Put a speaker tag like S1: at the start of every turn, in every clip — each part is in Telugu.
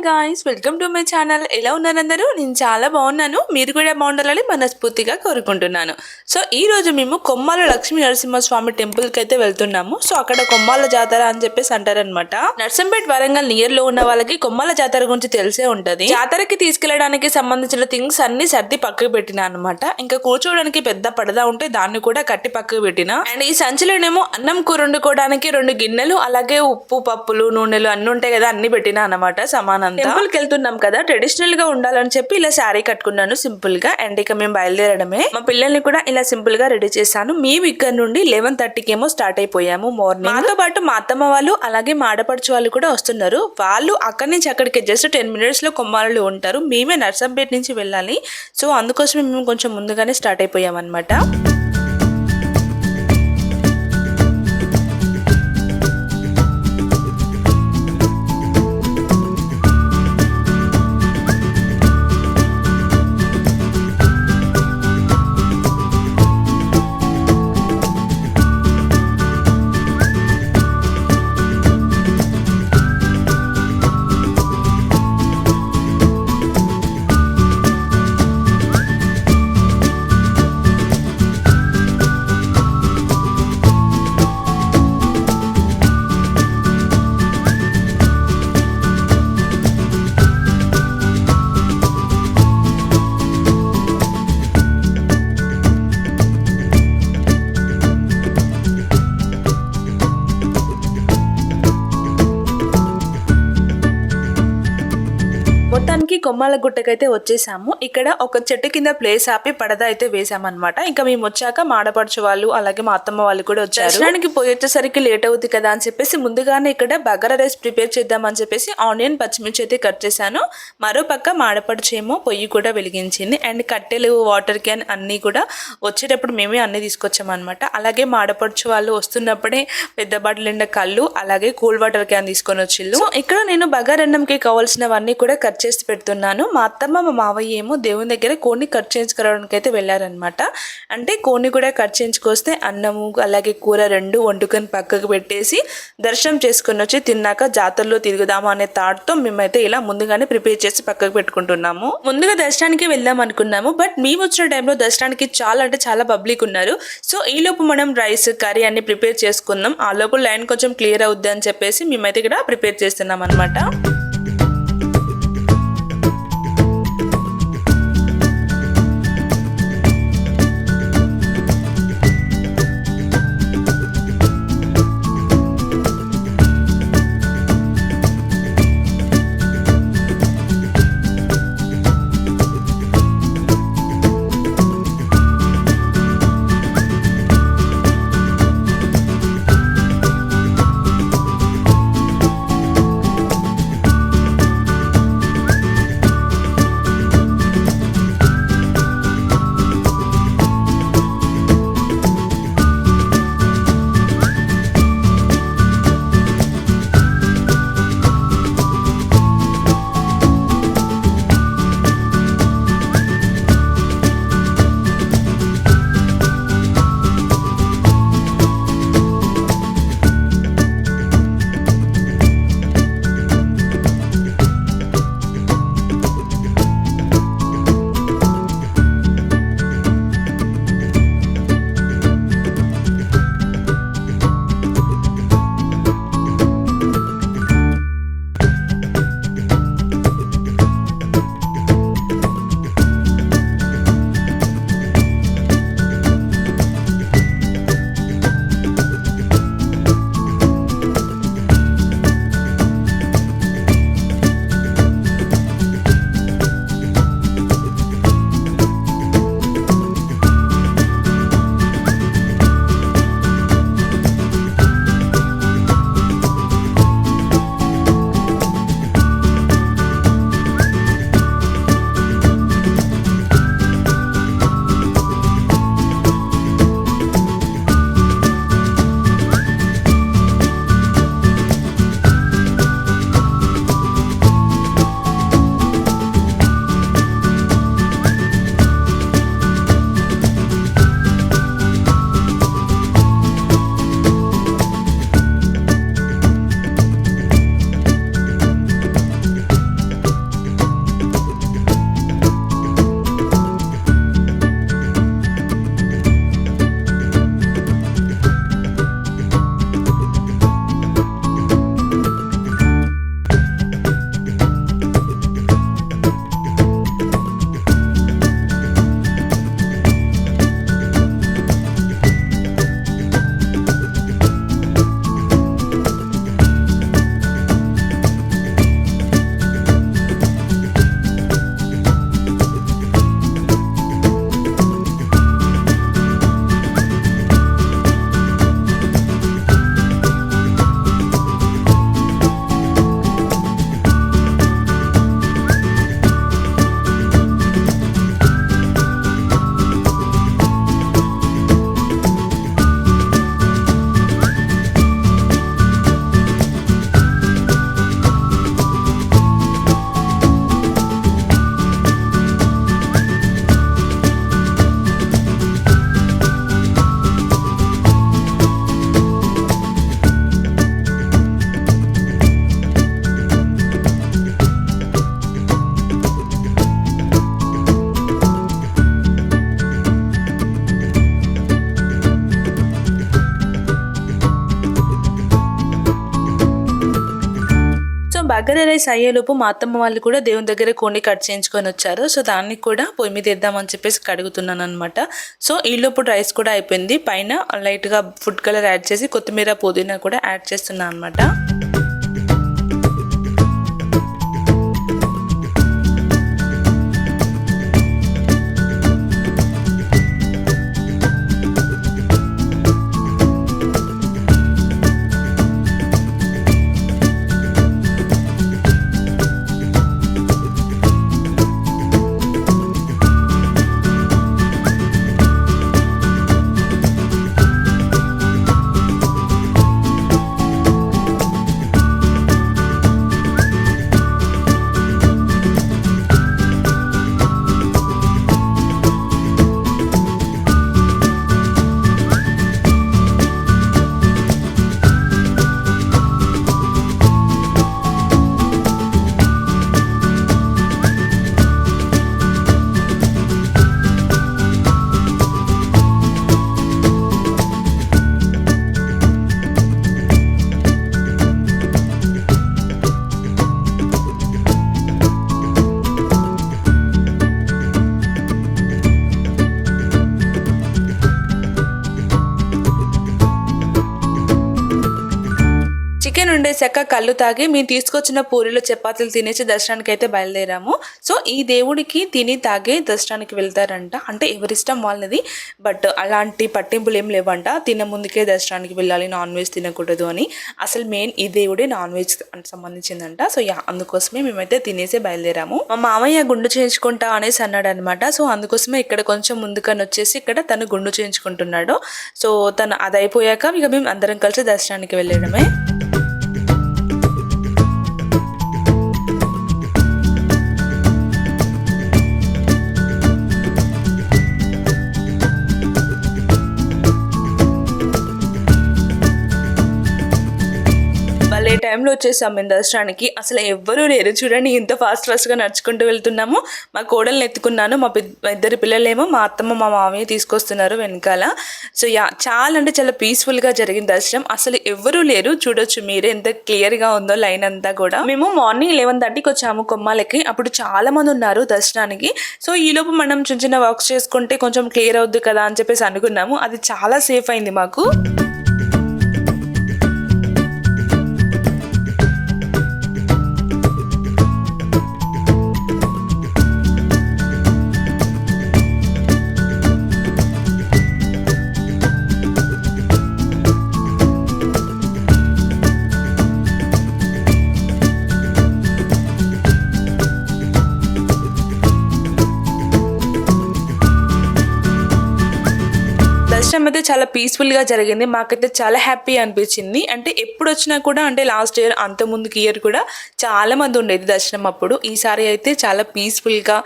S1: Guys, welcome to my channel. ఎలా ఉన్నారు అందరూ? నేను చాలా బాగున్నాను. మీరు కూడా బాగుండాలని మనస్ఫూర్తిగా కోరుకుంటున్నాను. సో ఈ రోజు మేము కొమ్మాల లక్ష్మీ నరసింహస్వామి టెంపుల్ కి అయితే వెళ్తున్నాము. సో అక్కడ కొమ్మాల జాతర అని చెప్పేసి అంటారనమాట. నర్సంపేట్ వరంగల్ నియర్ లో ఉన్న వాళ్ళకి కొమ్మాల జాతర గురించి తెలిసే ఉంటది. జాతరకి తీసుకెళ్లడానికి సంబంధించిన థింగ్స్ అన్ని సర్ది పక్కకు పెట్టినా అనమాట. ఇంకా కూర్చోడానికి పెద్ద పడదా ఉంటే దాన్ని కూడా కట్టి పక్కకు పెట్టినా. అండ్ ఈ సంచిలోనేమో అన్నం కూర వండుకోవడానికి 2 గిన్నెలు, అలాగే ఉప్పు, పప్పులు, నూనెలు అన్ని ఉంటాయి కదా, అన్ని పెట్టినా అనమాట సమానంగా. టెంపుల్ కి వెళ్తున్నాం కదా, ట్రెడిషనల్ గా ఉండాలని చెప్పి ఇలా శారీ కట్టుకున్నాను సింపుల్ గా. అండ్ ఇక మేము బయలుదేరడమే. మా పిల్లల్ని కూడా ఇలా సింపుల్ గా రెడీ చేశాను. మేము ఇక్కడ నుండి 11:30కి ఏమో స్టార్ట్ అయిపోయాము మార్నింగ్. మాతో పాటు మా అత్తమ్మ వాళ్ళు అలాగే మా ఆడపడుచు వాళ్ళు కూడా వస్తున్నారు. వాళ్ళు అక్కడి నుంచి అక్కడికి జస్ట్ 10 minutes లో కొమ్మాలలో ఉంటారు. మేమే నర్సంపేట నుంచి వెళ్ళాలి. సో అందుకోసమే మేము కొంచెం ముందుగానే స్టార్ట్ అయిపోయాం అనమాట. మొత్తానికి కొమ్మాల గుట్టకైతే వచ్చేసాము. ఇక్కడ ఒక చెట్టు కింద ప్లేస్ ఆపి పడద అయితే వేసామన్నమాట. ఇంకా మేము వచ్చాక మాడపడుచు వాళ్ళు అలాగే మా అత్తమ్మ వాళ్ళు కూడా వచ్చారు. దర్శనానికి పోయి వచ్చేసరికి లేట్ అవుతుంది కదా అని చెప్పేసి ముందుగానే ఇక్కడ బగారా రైస్ ప్రిపేర్ చేద్దామని చెప్పేసి ఆనియన్, పచ్చిమిర్చి అయితే కట్ చేశాను. మరో పక్క మాడపడుచు ఏమో పొయ్యి కూడా వెలిగించింది. అండ్ కట్టెలు, వాటర్ క్యాన్ అన్ని కూడా వచ్చేటప్పుడు మేమే అన్ని తీసుకొచ్చామన్నమాట. అలాగే మాడపడుచు వాళ్ళు వస్తున్నప్పుడే పెద్ద బాటిల్ నిండా కళ్ళు అలాగే కూల్ వాటర్ క్యాన్ తీసుకొని వచ్చిళ్ళు. సో ఇక్కడ నేను బగారన్నంకి కావాల్సినవన్నీ కూడా కట్ చేసి పెడుతున్నాను. మా అత్తమ్మ, మా మావయ్య ఏమో దేవుని దగ్గర కోడిని కట్ చేయించుకోవడానికి అయితే వెళ్ళారనమాట. అంటే కోడిని కూడా కట్ చేయించుకొస్తే అన్నము అలాగే కూర 2 వండుకొని పక్కకు పెట్టేసి దర్శనం చేసుకొని వచ్చి తిన్నాక జాతరలో తిరుగుదాము అనే థాట్తో మేమైతే ఇలా ముందుగానే ప్రిపేర్ చేసి పక్కకు పెట్టుకుంటున్నాము. ముందుగా దర్శనానికి వెళ్దాం అనుకున్నాము. బట్ మేము వచ్చిన టైంలో దర్శనానికి చాలా పబ్లిక్ ఉన్నారు. సో ఈ లోపు మనం రైస్, కర్రీ అన్ని ప్రిపేర్ చేసుకుందాం. ఆ లోపు లైన్ కొంచెం క్లియర్ అవుద్ది అని చెప్పేసి మేమైతే ఇక్కడ ప్రిపేర్ చేస్తున్నాం అనమాట. బగారా రైస్ అయ్యేలోపు మా అత్తమ్మ వాళ్ళు కూడా దేవుని దగ్గర కోడిని కట్ చేయించుకొని వచ్చారు. సో దాన్ని కూడా పొయ్యి మీద వేద్దామని చెప్పేసి కడుగుతున్నాను అనమాట. సో ఈలోపు రైస్ కూడా అయిపోయింది. పైన లైట్గా ఫుడ్ కలర్ యాడ్ చేసి కొత్తిమీర పుదీనా కూడా యాడ్ చేస్తున్నాను అనమాట. చికెన్ ఉండేసాక కళ్ళు తాగి మేము తీసుకొచ్చిన పూరీలు చపాతీలు తినేసి దర్శనానికి అయితే బయలుదేరాము. సో ఈ దేవుడికి తిని తాగే దర్శనానికి వెళ్తారంట, అంటే ఎవరిష్టం వాళ్ళది. బట్ అలాంటి పట్టింపులు ఏం లేవంట, తిన ముందుకే దర్శనానికి వెళ్ళాలి, నాన్ వెజ్ తినకూడదు అని. అసలు మెయిన్ ఈ దేవుడే నాన్ వెజ్ సంబంధించిందంట. సో అందుకోసమే మేమైతే తినేసే బయలుదేరాము. మా మామయ్య గుండు చేయించుకుంటా అనేసి అన్నాడు అనమాట. సో అందుకోసమే ఇక్కడ కొంచెం ముందుకని వచ్చేసి ఇక్కడ తను గుండు చేయించుకుంటున్నాడు. సో తను అది అయిపోయాక ఇక మేము అందరం కలిసి దర్శనానికి వెళ్ళడమే. టైంలో వచ్చేసాం మేము దర్శనానికి. అసలు ఎవ్వరూ లేరు, చూడండి ఇంత ఫాస్ట్గా నడుచుకుంటూ వెళ్తున్నాము. మా కోడల్ని ఎత్తుకున్నాను, మా ఇద్దరు పిల్లలేమో మా అత్తమ్మ మా మామయ్య తీసుకొస్తున్నారు వెనకాల. సో చాలా అంటే చాలా పీస్ఫుల్గా జరిగిన దర్శనం. అసలు ఎవ్వరూ లేరు, చూడొచ్చు మీరే ఎంత క్లియర్గా ఉందో లైన్ అంతా కూడా. మేము మార్నింగ్ 11:30కి వచ్చాము కొమ్మాలకి. అప్పుడు చాలా మంది ఉన్నారు దర్శనానికి. సో ఈలోపు మనం చిన్న చిన్న వర్క్స్ చేసుకుంటే కొంచెం క్లియర్ అవుద్ది కదా అని చెప్పేసి అనుకున్నాము. అది చాలా సేఫ్ అయింది మాకు. దర్శనం అయితే చాలా పీస్ఫుల్గా జరిగింది. మాకైతే చాలా హ్యాపీ అనిపించింది. అంటే ఎప్పుడు వచ్చినా కూడా, అంటే లాస్ట్ ఇయర్ అంత ముందుకి ఇయర్ కూడా చాలా మంది ఉండేది దర్శనం అప్పుడు. ఈసారి అయితే చాలా పీస్ఫుల్గా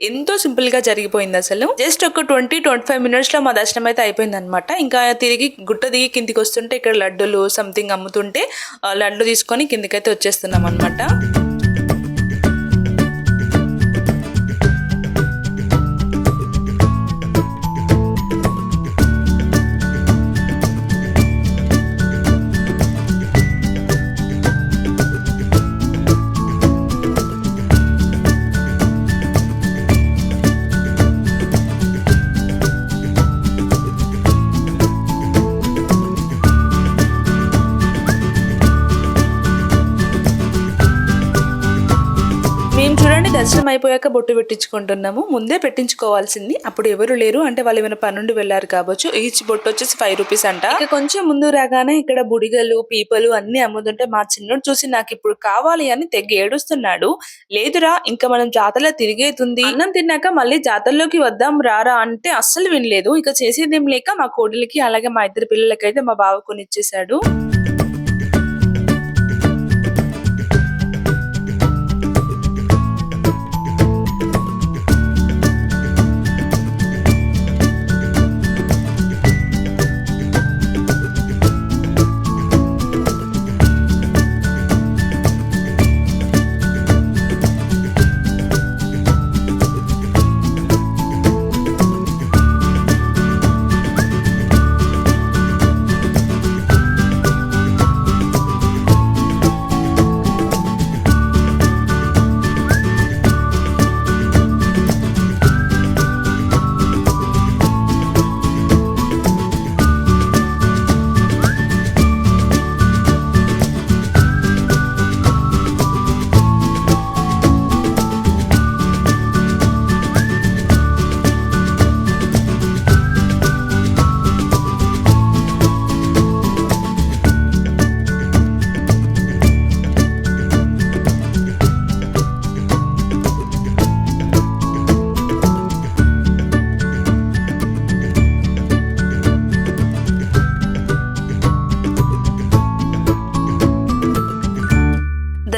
S1: ఎంతో సింపుల్గా జరిగిపోయింది. అసలు జస్ట్ ఒక 20-25 మినిట్స్లో మా దర్శనం అయితే అయిపోయింది అనమాట. ఇంకా తిరిగి గుట్ట దిగి కిందికి వస్తుంటే ఇక్కడ లడ్డూలు సంథింగ్ అమ్ముతుంటే లడ్డు తీసుకొని కిందికైతే వచ్చేస్తున్నాం అనమాట. మేము చూడండి దర్శనం అయిపోయాక బొట్టు పెట్టించుకుంటున్నాము. ముందే పెట్టించుకోవాల్సింది, అప్పుడు ఎవరు లేరు, అంటే వాళ్ళు ఏమైనా పనుండి వెళ్ళారు కావచ్చు. ఈచ్ బొట్టు వచ్చేసి 5 రూపీస్ అంట. ఇక కొంచెం ముందు రాగానే ఇక్కడ బుడిగలు పీపలు అన్ని అమ్ముతుంటే మా చిన్నోడు చూసి నాకు ఇప్పుడు కావాలి అని తెగ ఏడుస్తున్నాడు. లేదురా ఇంకా మనం జాతరలో తిరిగేతుంది, అన్నం తిన్నాక మళ్ళీ జాతరలోకి వద్దాం రారా అంటే అస్సలు వినలేదు. ఇక చేసేదేం లేక మా కోడలికి అలాగే మా ఇద్దరు పిల్లలకైతే మా బావ కొనిచ్చేసాడు.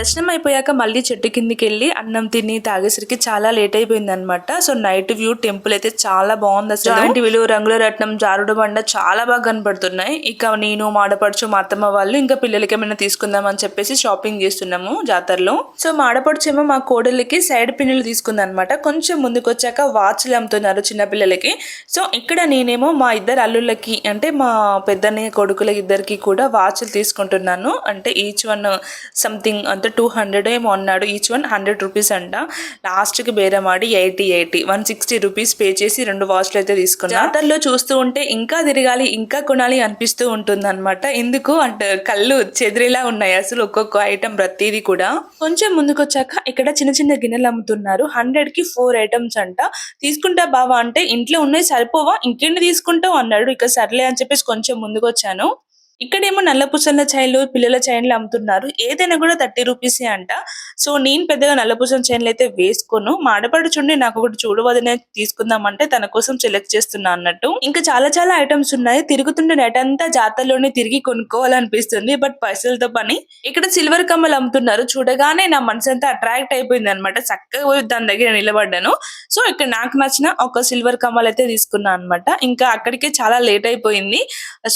S1: దర్శనం అయిపోయాక మళ్ళీ చెట్టు కిందికి వెళ్ళి అన్నం తిని తాగేసరికి చాలా లేట్ అయిపోయింది అనమాట. సో నైట్ వ్యూ టెంపుల్ అయితే చాలా బాగుంది. అసలు జాయింట్ వీలు, రంగుల రత్నం, జారుడు బండ చాలా బాగా కనపడుతున్నాయి. ఇక నేను మాడపడుచు మా అత్తమ్మ వాళ్ళు ఇంకా పిల్లలకి ఏమైనా తీసుకుందాం అని చెప్పేసి షాపింగ్ చేస్తున్నాము జాతరలో. సో మాడపడుచు ఏమో మా కోడలికి సైడ్ పిన్నులు తీసుకుంది అనమాట. కొంచెం ముందుకు వచ్చాక వాచ్లు అమ్ముతున్నారు చిన్న పిల్లలకి. సో ఇక్కడ నేనేమో మా ఇద్దరు అల్లుళ్ళకి అంటే మా పెద్దన్నయ్య కొడుకుల ఇద్దరికి కూడా వాచ్లు తీసుకుంటున్నాను. అంటే ఈచ్ వన్ సంథింగ్ అంటే 200 ఏమో అన్నాడు. ఈచ్ వన్ 100 రూపీస్ అంట. లాస్ట్ కి బేరమాడి 80 160 రూపీస్ పే చేసి 2 వాచ్లు అయితే తీసుకున్నా. జాతరలో చూస్తూ ఉంటే ఇంకా తిరగాలి ఇంకా కొనాలి అనిపిస్తూ ఉంటుంది అనమాట. ఎందుకు అంటే కళ్ళు చెదిరేలా ఉన్నాయి అసలు ఒక్కొక్క ఐటమ్ ప్రతిదీ కూడా. కొంచెం ముందుకు వచ్చాక ఇక్కడ చిన్న చిన్న గిన్నెలు అమ్ముతున్నారు. 100కి 4 ఐటమ్స్ అంట. తీసుకుంటా బావా అంటే ఇంట్లో ఉన్నాయి సరిపోవా ఇంకెన్ని తీసుకుంటావు అన్నాడు. ఇక సర్లే అని చెప్పేసి కొంచెం ముందుకు వచ్చాను. ఇక్కడేమో నల్ల పూసల చైన్లు, పిల్లల చైన్లు అమ్ముతున్నారు. ఏదైనా కూడా 30 రూపీసే అంట. సో నేను పెద్దగా నల్ల పూసల చైన్లు అయితే వేసుకోను. మాడపడుచుండి నాకు ఒకటి చూడవదనే తీసుకుందామంటే తన కోసం సెలెక్ట్ చేస్తున్నా అన్నట్టు. ఇంకా చాలా చాలా ఐటమ్స్ ఉన్నాయి. తిరుగుతుండే నైట్ అంతా జాతరలోనే తిరిగి కొనుక్కోవాలనిపిస్తుంది. బట్ పైసలతో పని. ఇక్కడ సిల్వర్ కమ్మలు అమ్ముతున్నారు. చూడగానే నా మనసు అంతా అట్రాక్ట్ అయిపోయింది అనమాట. చక్కగా పోయి దాని దగ్గర నిలబడ్డాను. సో ఇక్కడ నాకు నచ్చిన ఒక సిల్వర్ కమ్మలు అయితే తీసుకున్నా అనమాట. ఇంకా అక్కడికే చాలా లేట్ అయిపోయింది.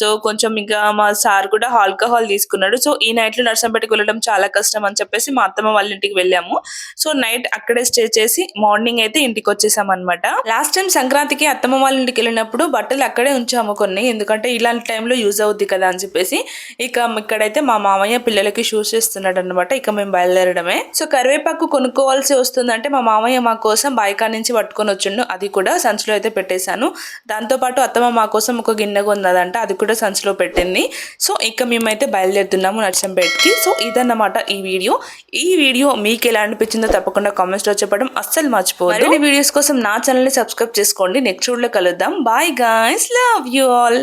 S1: సో కొంచెం ఇంకా మా సార్ కూడా ఆల్కహాల్ తీసుకున్నాడు. సో ఈ నైట్ లో నర్సంపేటకి వెళ్ళడం చాలా కష్టం అని చెప్పేసి మా అత్తమ్మ వాళ్ళ ఇంటికి వెళ్ళాము. సో నైట్ అక్కడే స్టే చేసి మార్నింగ్ అయితే ఇంటికి వచ్చేసాం అనమాట. లాస్ట్ టైం సంక్రాంతికి అత్తమ్మ వాళ్ళ ఇంటికి వెళ్ళినప్పుడు బట్టలు అక్కడే ఉంచాము కొన్ని, ఎందుకంటే ఇలాంటి టైంలో యూజ్ అవుద్ది కదా అని చెప్పేసి. ఇక ఇక్కడైతే మా మామయ్య పిల్లలకి షూస్ చేస్తున్నాడు అనమాట. ఇక మేము బయలుదేరడమే. సో కరివేపాకు కొనుక్కోవాల్సి వస్తుందంటే మా మామయ్య మా కోసం బాయికా నుంచి పట్టుకొని వచ్చిండు. అది కూడా సంచిలో అయితే పెట్టేశాను. దాంతో పాటు అత్తమ్మ మా కోసం ఒక గిన్నె కొన్నదంట, అది కూడా సంచిలో పెట్టింది. సో ఇక మేమైతే బయలుదేరుతున్నాము నర్సంపేటకి. సో ఇదన్నమాట ఈ వీడియో మీకు ఎలా అనిపించిందో తప్పకుండా కామెంట్స్ లో చెప్పడం అస్సలు మర్చిపోవద్దు. మరిన్ని వీడియోస్ కోసం నా ఛానల్ ని సబ్స్క్రైబ్ చేసుకోండి. నెక్స్ట్ వీడియోలో కలుద్దాం. Bye guys, love you all.